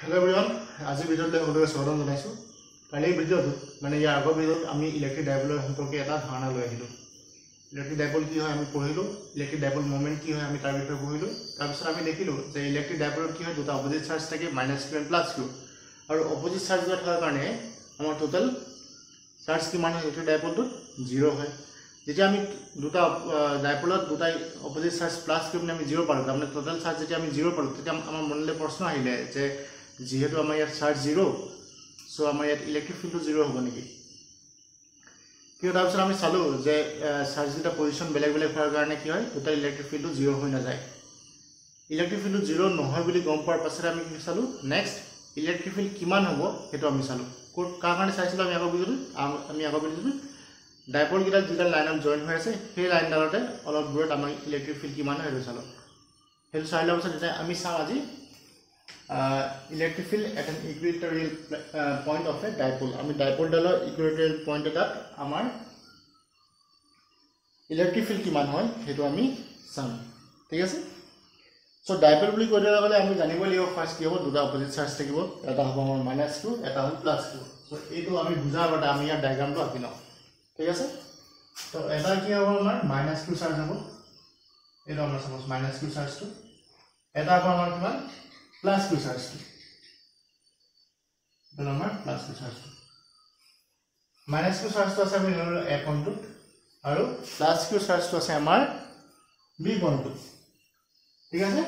Hello everyone आज भिडिओले সকলোকে স্বাগতম জনাইছো কালি ভিডিওটো মানে ইয়াৰ আগৰ ভিডিওত আমি ইলেক্ট্ৰিক ডাইপোলৰ সম্পৰ্কে এটা ধাৰণা লৈ আহিলো ইলেক্ট্ৰিক ডাইপোল কি হয় আমি পঢ়িলো ইলেক্ট্ৰিক ডাইপোল মোমেন্ট কি হয় আমি তাৰ বিষয়ে পঢ়িলো তাৰ পিছত আমি দেখিলো যে ইলেক্ট্ৰিক ডাইপোলত কি হয় দুটা অপোজিট চাৰ্জ থাকে -q and +q আৰু অপোজিট চাৰ্জ দুটা থকাৰ কাৰণে আমাৰ টোটাল চাৰ্জ কিমান হয় ইলেক্ট্ৰিক ডাইপোলটো 0 হয় যেতিয়া আমি দুটা ডাইপোলত দুটা অপোজিট চাৰ্জ +q মানে আমি 0 পালো মানে টোটাল চাৰ্জ যেতিয়া আমি 0 পালো তেতিয়া আমাৰ মনলৈ প্ৰশ্ন আহিলে যে যেহেতু আমাৰ ইয়াত চাৰ্জ 0 সো আমাৰ ইয়াত ইলেক্ট্ৰিক ফিল্ডটো 0 হ'ব নেকি কিয় তাৰপিছত আমি চালো যে চাৰ্জ দুটা পজিশন বেলেগ বেলেগ হোৱাৰ কাৰণে কি হয় টোটাল ইলেক্ট্ৰিক ফিল্ডটো 0 হৈ নাযায় ইলেক্ট্ৰিক ফিল্ডটো 0 নহয় বুলি গম পোৱাৰ পাছত আমি কি চালো নেক্সট ইলেক্ট্ৰিক ফিল্ড কিমান হ'ব হেতু আমি চালো কাৰ কাৰণে চাইছিলো আমি আগৰ ভিডিওত ডাইপোল গিটা যেটা লাইনত জয়েন হৈ আছে সেই লাইনডালতে অলপ দূৰত আমাৰ ইলেক্ট্ৰিক ফিল্ড কিমান হয় হেতু চালো হেতু চাইলা পাছত যেতিয়া আমি চাম আজি electric field at an equatorial point of a dipole ami dipole dalor equatorial point eta amar electric field kiman hoy hetu ami sam thik ase so dipole boli koidala gale ami janibo libo first ki hobo duta opposite charge thakibo eta hobo amar -q eta hol +q so etu ami bujha bata ami ya diagram to akino thik ase to eta ki hobo amar -q charge hobo etu amar suppose -q charge to eta hobo amar kiman +q charge to amar +q charge -q charge to ase ami nolo a point to aru +q charge to ase amar b point to ঠিক আছে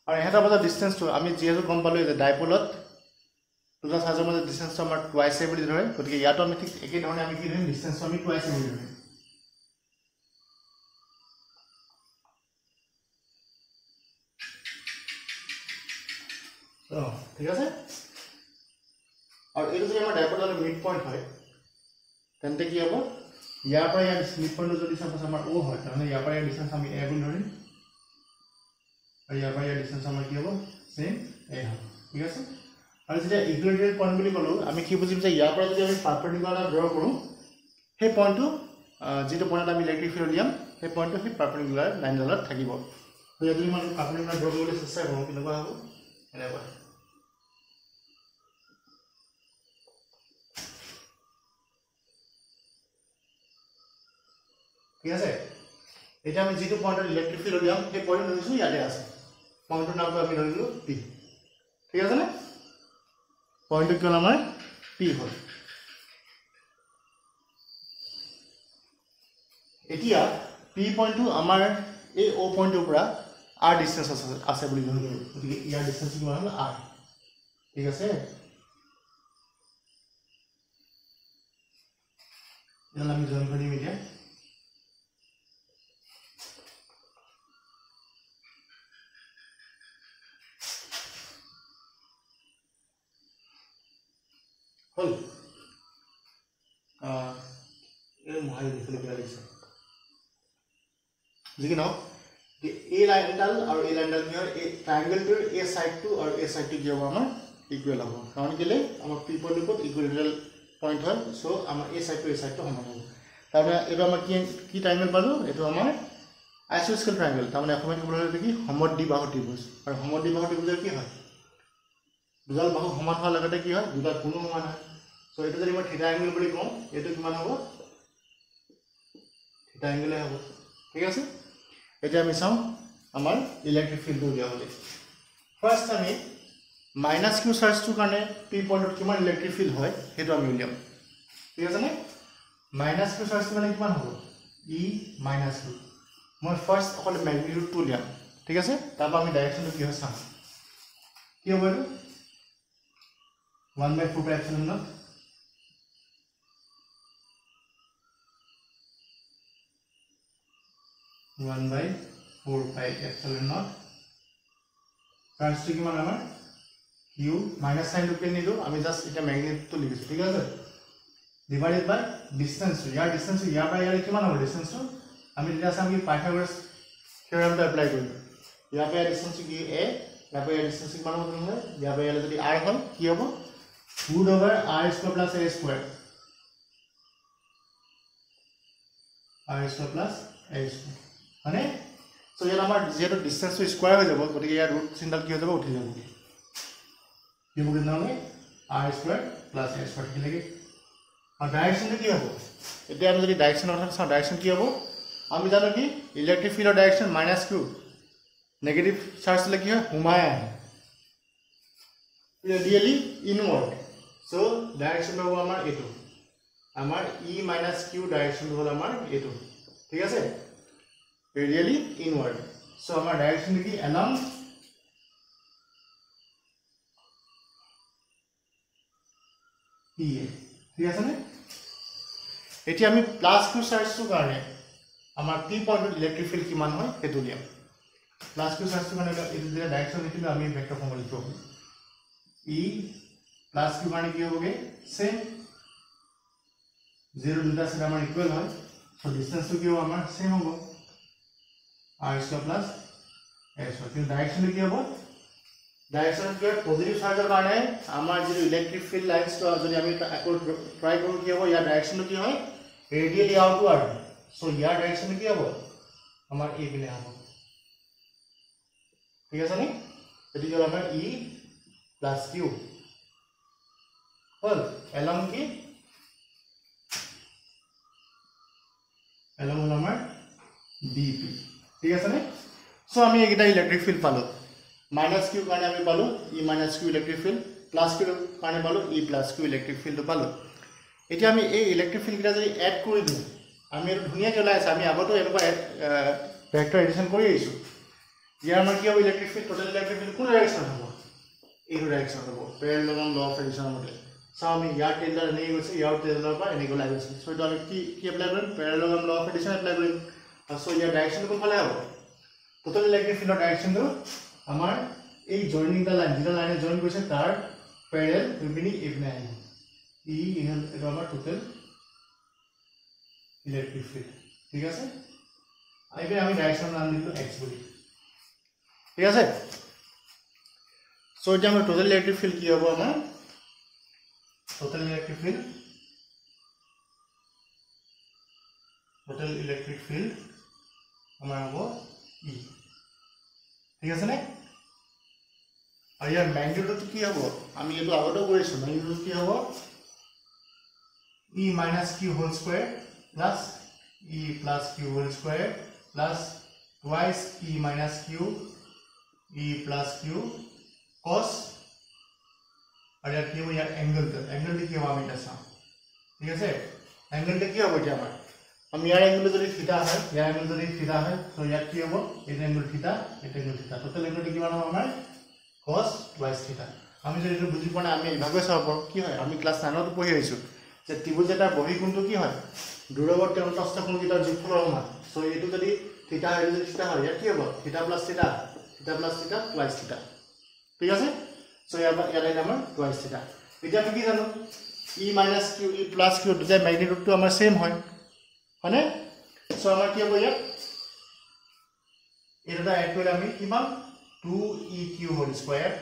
আৰু এটা বজা distance to আমি যেহেতু গম পালো যে ডাইপোলত দুটা চাৰ্জৰ মাজৰ ডিসটেন্স আমাৰ টুৱাইস এ বুলি ধৰে গতিকে ইয়াতো আমি ঠিক একে ধৰণে আমি কি ধৰিম ডিসটেন্স আমি টুৱাইস এ বুলি ধৰিম ঠিক আছে আৰু এইটো যদি আমাৰ ডাইপোলৰ মিড পইণ্ট হয় তেন্তে কি হ'ব ইয়াৰ পৰা ইয়াৰ মিড পইণ্টটো যদি সাপোজ আমাৰ O হয় তাহলে ইয়াৰ পৰা ইয়াৰ ডিসটেন্স আমি A বুলি ধৰিম আৰু ইয়াৰ পৰা ইয়াৰ ডিসটেন্স আমাৰ কি হ'ব সেম A হ'ব ঠিক আছে আৰু যেতিয়া ইকুইলেটাৰেল পইণ্ট বুলি ক'লো আমি কি বুজিম যে ইয়াৰ পৰা যদি আমি পাৰপেন্ডিকুলাৰ ড্ৰ কৰো সেই পইণ্টটো যেটো পইণ্টত আমি ইলেক্ট্ৰিক ফিল্ড উলিয়াম সেই পইণ্টটো সেই পাৰপেন্ডিকুলাৰ লাইনডালত থাকিব তো যদি আমি পাৰপেন্ডিকুলাৰ ড্ৰ কৰিবলৈ চেষ্টা কৰো কেনেকুৱা হ'ব এনেকুৱা ঠিক আছে এটা আমি যেটো পয়েন্টৰ ইলেক্ট্ৰিক ফিল্ড উলিয়াম সেই পয়েন্ট লৈছো ইয়াতে আছে পয়েন্টৰ নামটো আমি ধৰিলো P ঠিক আছে না পয়েন্টটো কি আমাৰ P হ'ল এতিয়া P পয়েন্টটো আমাৰ এই O পয়েন্টৰ পৰা R ডিসটেন্স আছে বুলি ধৰিলো গতিকে ইয়াৰ ডিসটেন্স কিমান হ'ল R ঠিক আছে ইয়াৰ আমি জয়েন কৰিম এতিয়া হল এই মহাই লিখলে কিবা লিখছে যিকি নাও এই লাইনডাল আৰু এই লাইনডাল মিৰ এই ট্ৰায়াঙ্গেলটোৰ এই সাইডটো আৰু এই সাইডটো কি হ'ব আমাৰ ইকুৱেল হ'ব কাৰণ কেলে আমাৰ পি পইণ্টত ইকুৱেল পইণ্ট হয় সো আমাৰ এই সাইডটো সমান হ'ব তাৰমানে এটা আমাৰ কি ট্ৰায়াঙ্গেল পালো এটো আমাৰ আইসোস্কেল ট্ৰায়াঙ্গেল তাৰমানে অসমীয়াত ক'বলৈ হ'লে কি সমদ্বিবাহু ত্ৰিভুজ আৰু সমদ্বিবাহু ত্ৰিভুজৰ কি হয় দুডাল বাহু সমান হোৱাৰ লগতে কি হয় দুটা কোণো সমান হয় সো এটা যদি মই থিটা এংগল বুলি কওঁ এটো কিমান হ'ব থিটা এংগলে হ'ব ঠিক আছে এতিয়া আমি চাও আমাৰ ইলেক্ট্ৰিক ফিল্ডটো দিয়া হ'লে ফাৰ্স্ট আমি -q চাৰ্জটো কাৰণে p পইণ্টত কিমান ইলেক্ট্ৰিক ফিল্ড হয় হেতু আমি উলিয়াম ঠিক আছে নে -q চাৰ্জটো মানে কিমান হ'ব e - q মই ফাৰ্স্ট অকল ম্যাগনিটিউডটো উলিয়াম ঠিক আছে তাৰপৰা আমি ডাইৰেকচনটো কি হয় চাম কি হ'ব এটো 1/4 pi epsilon naught 1/4 pi epsilon naught charge কি মানে আমাৰ q মাইনাস সাইন টো কেনে দিও আমি জাস্ট এটা ম্যাগনিটিউড তো লিখিছো ঠিক আছে ডিভাইডেড বাই ডিসটেন্স ইয়াৰ ডিসটেন্স ইয়াৰ পৰা ইয়াৰ কিমান হ'ব ডিসটেন্সটো আমি যেতিয়া চাম কি পাইথাগোৰাছ থিওৰেমটো এপ্লাই কৰিম ইয়াৰ পৰা ডিসটেন্স কি a ইয়াৰ পৰা ডিসটেন্স কিমান হ'ব নহয় ইয়াৰ পৰা যদি r হ'ল কি হ'ব root over r square plus a square মানে সো ইয়াত আমাৰ যেটো ডিসটেন্স স্কয়াৰ হৈ যাব গতিকে ইয়াৰ ৰুট চিন্তাল কি হৈ যাব উঠি যাব কি হ'ব কিনা আমি r square plus a square কি লাগে আর ডাইরেকশন কি হ'ব এতিয়া আমি যদি ডাইরেকশন কথা চাও ডাইরেকশন কি হ'ব আমি জানো কি ইলেক্ট্রিক ফিল্ডৰ ডাইৰেকশন -q নেগেটিভ চাৰ্জ হলে কি হয় ঘুমায় আহে ৰেডিয়ালি ইনওয়াৰ্ড সো ডাইৰেকশন হ'ব আমাৰ এটো আমাৰ e - q ডাইৰেকশন হ'ল আমাৰ এটো ঠিক আছে ৰেডিয়ালি ইনওয়াৰ্ড সো আমাৰ ডাইৰেকশন কি along PA ঠিক আছে নে এতিয়া আমি +q চাৰ্জৰ কাৰণে আমাৰ p পইণ্টৰ ইলেক্ট্ৰিক ফিল্ড কিমান হয় হেতু লিয়াম +q চাৰ্জৰ কাৰণে এটো যে ডাইৰেকশন লিখিলো আমি ভেক্টৰ ফৰ্ম লিখো e +q মানে কি হ'বগে সেম 0 দুটা সাইড আমাৰ ইকুয়াল হয় সো ডিসটেন্স কি হ'ব আমাৰ সেম হ'ব r স্কয়াৰ + s কিন্তু ডাইৰেকশন কি হ'ব ডাইৰেকশন কি পজিটিভ চাৰ্জৰ কাৰণে আমাৰ যে ইলেক্ট্ৰিক ফিল্ড লাইনস তো যদি আমি আকৌ ট্ৰাই কৰো কি হ'ব ইয়াৰ ডাইৰেকশন কি হয় ৰেডিয়ালি আউটওয়াৰ্ড সো ইয়াৰ ডাইৰেকশন কি হ'ব আমাৰ এই পিনে হ'ব ঠিক আছে নি এটি হ'ল আমাৰ e + q হল along কি along হল আমাৰ dp ঠিক আছে নে সো আমি এইটা ইলেক্ট্ৰিক ফিল্ড পালো -q কাৰণে আমি পালো e - q electric field +q কাৰণে পালো e + q ইলেক্ট্রিক ফিল্ড পালো এতিয়া আমি এই ইলেক্ট্রিক ফিল্ড কিটা যদি এড কৰি দিও আমি এটো ধুনিয়াকৈ ওলাই আছে আমি আগতো এনেকুৱা ভেক্টৰ এডিশন কৰি আইছো ইয়াৰ আমাৰ কি হ'ব electric field total electric field কোন ডাইৰেকশন হ'ব এইটো ডাইৰেকশন হ'ব প্যাৰালেলগ্ৰাম ল অফ এডিশন মতে সো আমি ইয়াৰ টেইলাৰ এনে গৈছে ইয়াৰ টেইলাৰৰ পৰা এনে গলাই গৈছে সো এটা আমি কি এপ্লাই কৰিম প্যাৰালেলগ্ৰাম ল অফ এডিশন এপ্লাই কৰিম সো ইয়াৰ ডাইৰেকশন কোন ফালে হ'ব টোটাল ইলেক্ট্ৰিক ফিল্ডৰ ডাইৰেকশনটো আমাৰ এই জয়েনিং দা লাইন যেটা লাইনে জয়েন কৰিছে তাৰ প্যাৰালেল ইপিনি ইপিনে আহিব ই এটা আমাৰ টোটাল ইলেক্ট্ৰিক ফিল্ড ঠিক আছে আইবে আমি ডাইৰেকশন নাম দিলো x বুলি ঠিক আছে সো এটা আমাৰ টোটাল ইলেক্ট্ৰিক ফিল্ড কি হ'ব আমাৰ টোটাল ইলেক্ট্ৰিক ফিল্ড আমাৰ হ'ব e ঠিক আছে নে আৰ ইয়াৰ ম্যাগনিটিউড কি হ'ব আমি এটো আগতে কৰিছো ম্যাগনিটিউড কি হ'ব e - q whole square plus e + q whole square plus twice e - q e + q cos আর ইয়ার কি হ'ব ইয়ার অ্যাঙ্গেল কি হ'ব আমি এটা চাও ঠিক আছে অ্যাঙ্গেলটা কি হ'ব এতিয়া আমাৰ আমি ইয়াৰ অ্যাঙ্গেল যদি থিটা হয় ইয়াৰ অ্যাঙ্গেল যদি থিটা হয় তো ইয়াৰ কি হ'ব এই অ্যাঙ্গেল থিটা এটা অ্যাঙ্গেল থিটা টোটাল অ্যাঙ্গেল কিমান হ'ব আমাৰ cos twice theta আমি যদি এটো বুজি পোৱা আমি ইভাগে চাব পাৰো কি হয় আমি ক্লাস 9 ত পঢ়ি আইছো যে ত্ৰিভুজ এটাৰ বহিকোণটো কি হয় দূৰৱৰ্তী অন্তস্থ কোণকেইটাৰ যোগফলৰ সমান সো এটো যদি থিটা হয় যদি থিটা হয় ইয়াৰ কি হ'ব থিটা + থিটা twice থিটা ঠিক আছে সো ইয়াৰ আমাৰ twice থিটা এতিয়া আমি কি জানো e - q e + q দুটা ম্যাগনিটিউডটো আমাৰ সেম হয় মানে সো আমাৰ কি হ'ব ইয়াত এটা এড কৰিলে আমি কিমান 2eq হোল স্কয়ার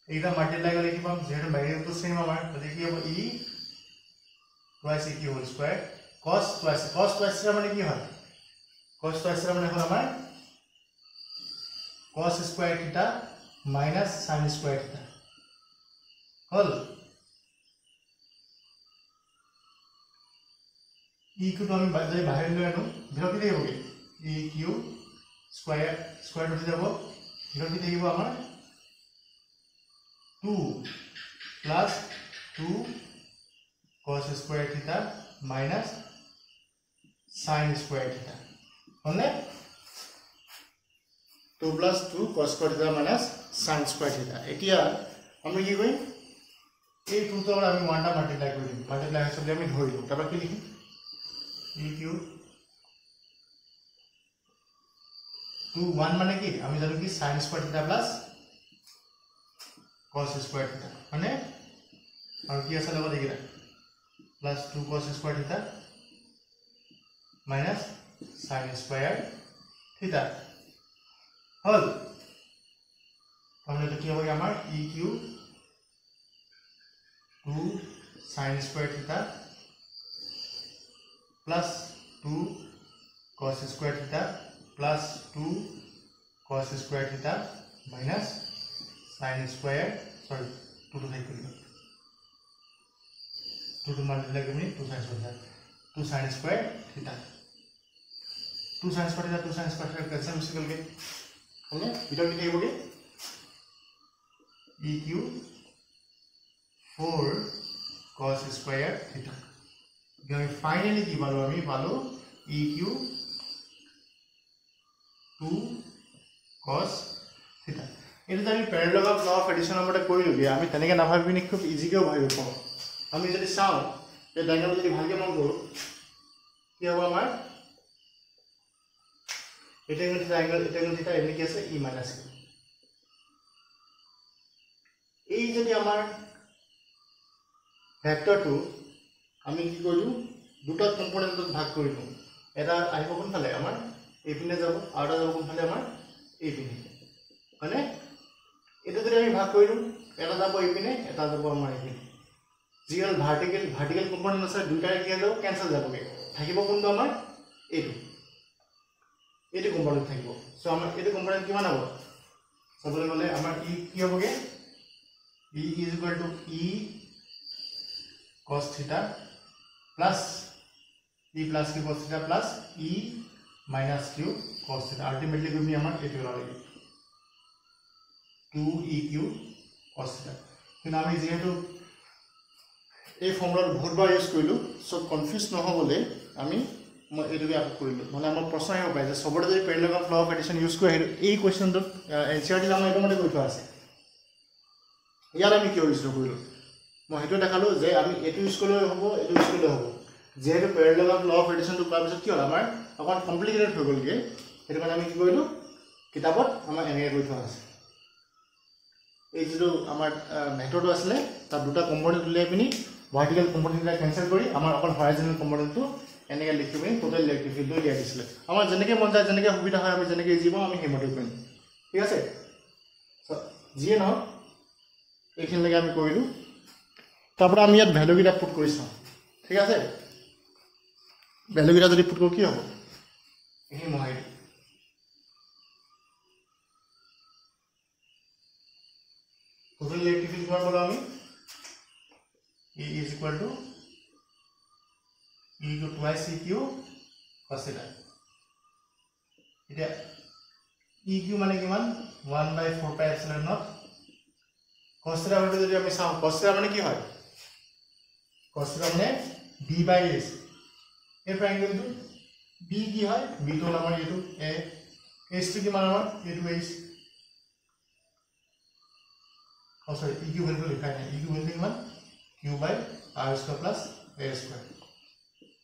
এইটা মাল্টিপ্লাই করলে কি পাম যেহেতু ম্যাগনিটিউড তো সেম আমার তাহলে কি হবে e twice eq whole square cos twice মানে কি হয় cos twice মানে হল আমার cos স্কয়ার থিটা মাইনাস sin স্কয়ার থিটা হল e কো আমি যদি বাহিৰ লৈ আনো বিৰতি দেই হবে eq স্কয়ার উঠে যাব বিরতি থাকিব আমার 2 + 2 cos স্কয়ার থিটা মাইনাস sin স্কয়ার থিটা হলে 2 + 2 cos স্কয়ার থিটা মাইনাস sin স্কয়ার থিটা এতিয়া আমি কি কৰিম এই 2 টো আমি 1 টা মাল্টিপ্লাই কৰিম মাল্টিপ্লাই হিচাপে আমি ধৰিলো তাৰপৰা কি লিখিম eq 2 1 মানে কি আমি জানো কি sin স্কয়ার থিটা প্লাস cos স্কয়ার থিটা মানে আর কি আছে লগত এইটা প্লাস 2 cos স্কয়ার থিটা মাইনাস sin স্কয়ার থিটা হল তাহলে তো কি হবে আমার eq 2 sin স্কয়ার থিটা প্লাস 2 cos স্কয়ার থিটা plus 2 cos square theta minus sin square sorry 2 to 5 करियो 2 to मल्टीप्लाई करनी 2 sin square 2 sin square theta 2 sin square theta 2 sin square theta कैसे मिल गए हमने ভিতর কি থাকিবগে eq 4 cos स्क्वायर थीटा আমি ফাইনালি কি পালো আমি পালো eq 2 cos थीटा এটা আমি প্যারালেল ল অফ এডিশন আমরা কইলগে আমি তেনেকে না ভাবিনি খুব ইজিকেও ভাবিব পাও আমি যদি চাও যে ডায়াগ্রাম যদি ভালকে মন কৰো কি হ'ব আমাৰ এটা ট্ৰায়াঙ্গেল থিটা এমনি কি আছে e - q এই যদি আমাৰ ভেক্টৰটো আমি কি কৰিলো দুটা কম্পোনেন্টত ভাগ কৰিলো এটা আহিব কোনফালে আমাৰ এইপিনে যাব আৰু এটা যাব কোনফালে আমাৰ এইপিনে মানে এটা যদি আমি ভাগ কৰিলো এটা যাব এইপিনে এটা যাব আমাৰ এইপিনে জিএল ভাৰ্টিকেল কম্পোনেন্ট আছে দুটাই কি হ'ব কেনসেল যাবগে থাকিব কোনটো আমাৰ এইটো কম্পোনেন্ট থাকিব সো আমাৰ এইটো কম্পোনেন্ট কিমান হ'ব সবলে মানে আমাৰ ই কি হ'বগে e = e cos theta plus e plus q cos theta plus e minus q cos theta ultimately give me amar etu লাগে 2eq cos theta কিন্তু আমি যেহেতু এই ফর্মুলা বহুতবার ইউজ কৰিলো সো কনফিউজ নহবলে আমি মই এটোকে আপ কৰিলো মানে আমাৰ প্ৰশ্ন আহিব পাৰে যে সবৰে যদি প্যাৰালেল ল অফ এডিশন ইউজ কৰি এই কোৱেশ্চনটো এনসাৰ দিলা মই এটো মতে কৈ থোৱা আছে ইয়াৰ আমি কি ইউজ কৰিলো মই হেতু দেখালো যে আমি এটো ইউজ কৰিলে হ'ব এটো ইউজ কৰিলে হ'ব যেহেতু প্যাৰালেল ল অফ এডিশন টু পাবছত কি হ'ল আমাৰ অকন কমপ্লিকেটেড হৈ গলগে হেতু কাৰণে আমি কি কৰিলো কিতাপত আমাৰ এনেকৈ কৈ থোৱা আছে এই যেটো আমাৰ ভেক্টৰটো আছিল তাৰ দুটা কম্পোনেন্ট উলিয়াই পিনি ভাৰ্টিকেল কম্পোনেন্টটা কেনসেল কৰি আমাৰ অকল হৰাইজনেল কম্পোনেন্টটো এনেকৈ লিখি পিনি টোটাল ইলেক্ট্ৰিক ফিল্ডটো দিয়া দিছিল আমাৰ যেনেকৈ মন যায় যেনেকৈ সুবিধা হয় আমি যেনেকৈ জীৱ আমি হেমটো কৰিম ঠিক আছে যিয়ে নহওক এইখিনিলৈকে আমি কৰিলো তাৰপৰা আমি ইয়াত ভ্যালু কিটা পুট কৰি চাওঁ ঠিক আছে ভ্যালু কিটা যদি পুট কৰো কি হ'ব এই মই total electric field কিমান বলা আমি E is equal to e to twice eq cos theta এটা eq মানে কিমান 1/4 pi epsilon naught cos theta বলতে যদি আমি চাও cos theta মানে কি হয় cos theta মানে b by s এই ট্রায়াঙ্গেলটো b কি হয় b তো আমাৰ এটো a s টো কিমান আমাৰ এটো h Oh sorry, eq value लिखा है eq value किमान q by r square plus a square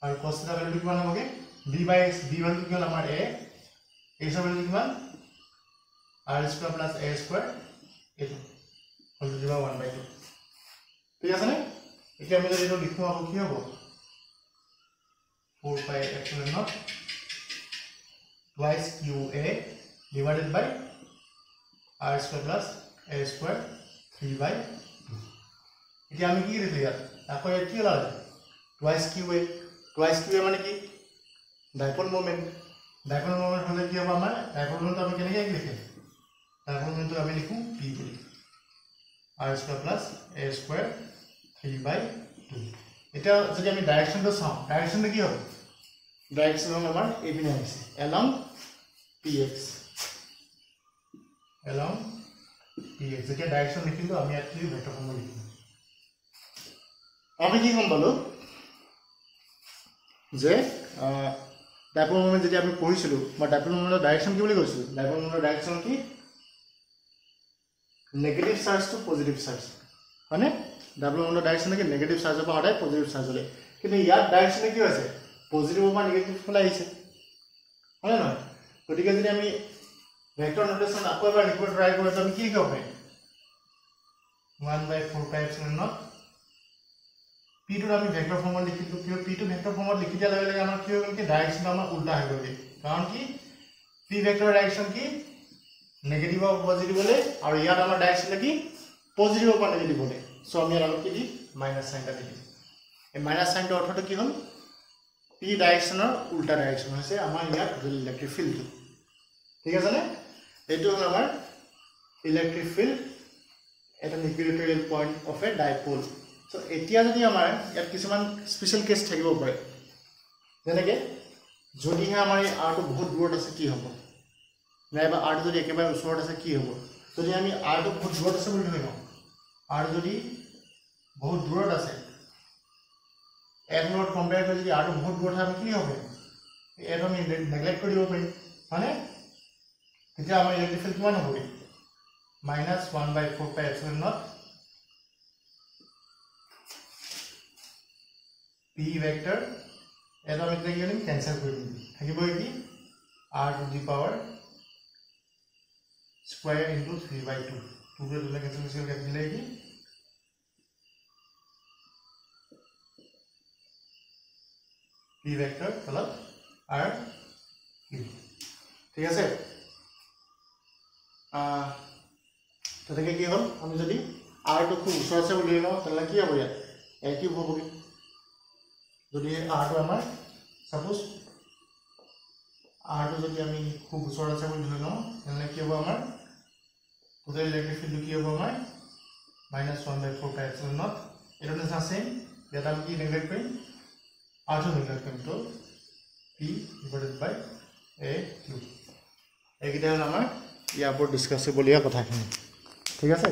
और cos theta value किमान होगे b by x b value किमान हमार a x value किमान r square plus a square एतो होल दिबा 1/2 ঠিক আছে নে এতিয়া আমি যদি এটো লিখো হ'ব কি হ'ব 4 pi epsilon naught twice qa divided by r square plus a square 3/2 এতিয়া আমি কি লিখলি ইয়াত আকৌ এ কি হল twice qa মানে কি ডাইপোল মোমেন্ট হলে কি হ'ব আমাৰ ডাইপোল মোমেন্ট আমি কেনেকৈ লিখিম ডাইপোল মোমেন্ট আমি লিখো p বুলি r square plus a square 3/2 এটা যদি আমি ডাইৰেকশনটো চাও ডাইৰেকশনটো কি হ'ব ডাইৰেকশন আমাৰ এইপিনে আছে along px along px যেতিয়া ডাইৰেকশন লিখিলো আমি একচুয়ালি ভেক্টৰ ফৰ্ম লিখিম আমি কি গম পালো যে ডাইপোল মোমেন্ট যদি আমি পঢ়িছিলো বা ডাইপোল মোমেন্টৰ ডাইৰেকশন কি বুলি কৈছিলো ডাইপোল মোমেন্টৰ ডাইৰেকশন কি negative charge to positive charge মানে ডাইপোল মোমেন্টৰ ডাইৰেকশন কি নেগেটিভ চাৰ্জৰ পৰা হঠাৎ পজিটিভ চাৰ্জলৈ কিন্তু ইয়াত ডাইৰেকশন কি হৈছে পজিটিভৰ পৰা নেগেটিভ ফালে আহিছে হয় নহয় গতিকে যদি আমি ভেক্টৰ নোটেশন আকৌ এবাৰ লিখিব ট্ৰাই কৰো আমি কি লিখিব পাৰিম 1/4 pi epsilon naught p টো আমি ভেক্টৰ ফৰ্মত লিখিলো কিয় p টো ভেক্টৰ ফৰ্মত লিখি দিয়া লগে লগে আমাৰ কি হৈ গল কি ডাইৰেকশন আমাৰ উল্টা হৈ গল কাৰণ কি p ভেক্টৰ ডাইৰেকশন কি নেগেটিভ অফ পজিটিভ হলে আৰু ইয়াত আমাৰ ডাইৰেকশন কি পজিটিভ অফ নেগেটিভ হলে সো আমি আৰু কি দি মাইনাস সাইনটা দিম এই মাইনাস সাইনটো অৰ্থটো কি হ'ল p ডাইৰেকশনৰ উল্টা ডাইৰেকশন হৈছে আমাৰ ইয়াত ইলেক্ট্ৰিক ফিল্ডটো ঠিক আছে নে এইটো হ'ল আমাৰ electric field at an equatorial point of a dipole. So এতিয়া যদি আমাৰ ইয়াত কিছুমান স্পেশাল কেস থাকিব পাৰে যেনেকৈ যদিহে আমাৰ এই আৰটো বহুত দূৰত আছে কি হ'ব নাইবা আৰটো যদি একেবাৰে ওচৰত আছে কি হ'ব যদি আমি আৰটো বহুত দূৰত আছে বুলি ধৰি লওঁ আৰ যদি বহুত দূৰত আছে এৰ লগত কম্পেয়াৰ কৰি যদি আৰটো বহুত দূৰত আছে কি হ'ব এৰ আমি নেগলেক্ট কৰি দিব পাৰিম হয়নে তেতিয়া আমাৰ ইলেক্ট্ৰিক ফিল্ড কিমান হ'বগে -1/4 pi epsilon naught p vector এটা আমি কি কৰিম ক্যান্সেল কৰি দিম থাকিব কি r to the power square into 3/2 2 কে দুটা ক্যান্সেল কৰি দিলে কি p vector plus r cube ঠিক আছে তাতে কি হল আমি যদি r টো খুব ওচৰত আছে বুলি লওঁ তাহলে কি হ'ব ইয়াত a কিউব হ'ব কি যদি r টো আমাৰ সাপোজ r টো যদি আমি খুব ওচৰত আছে বুলি ধৰি লওঁ তাহলে কি হ'ব আমাৰ টোটাল ইলেক্ট্ৰিক ফিল্ড কি হ'ব আমাৰ -1/4 pi epsilon naught এটা নিচিনা সেম যেটা আমি কি নেগলেক্ট কৰিম r টো নেগলেক্ট কৰিম তো p divided by a cube এইকেইটা হল আমাৰ ইয়াৰ ওপৰত ডিসকাস কৰিবলগীয়া কথাখিনি ঠিক আছে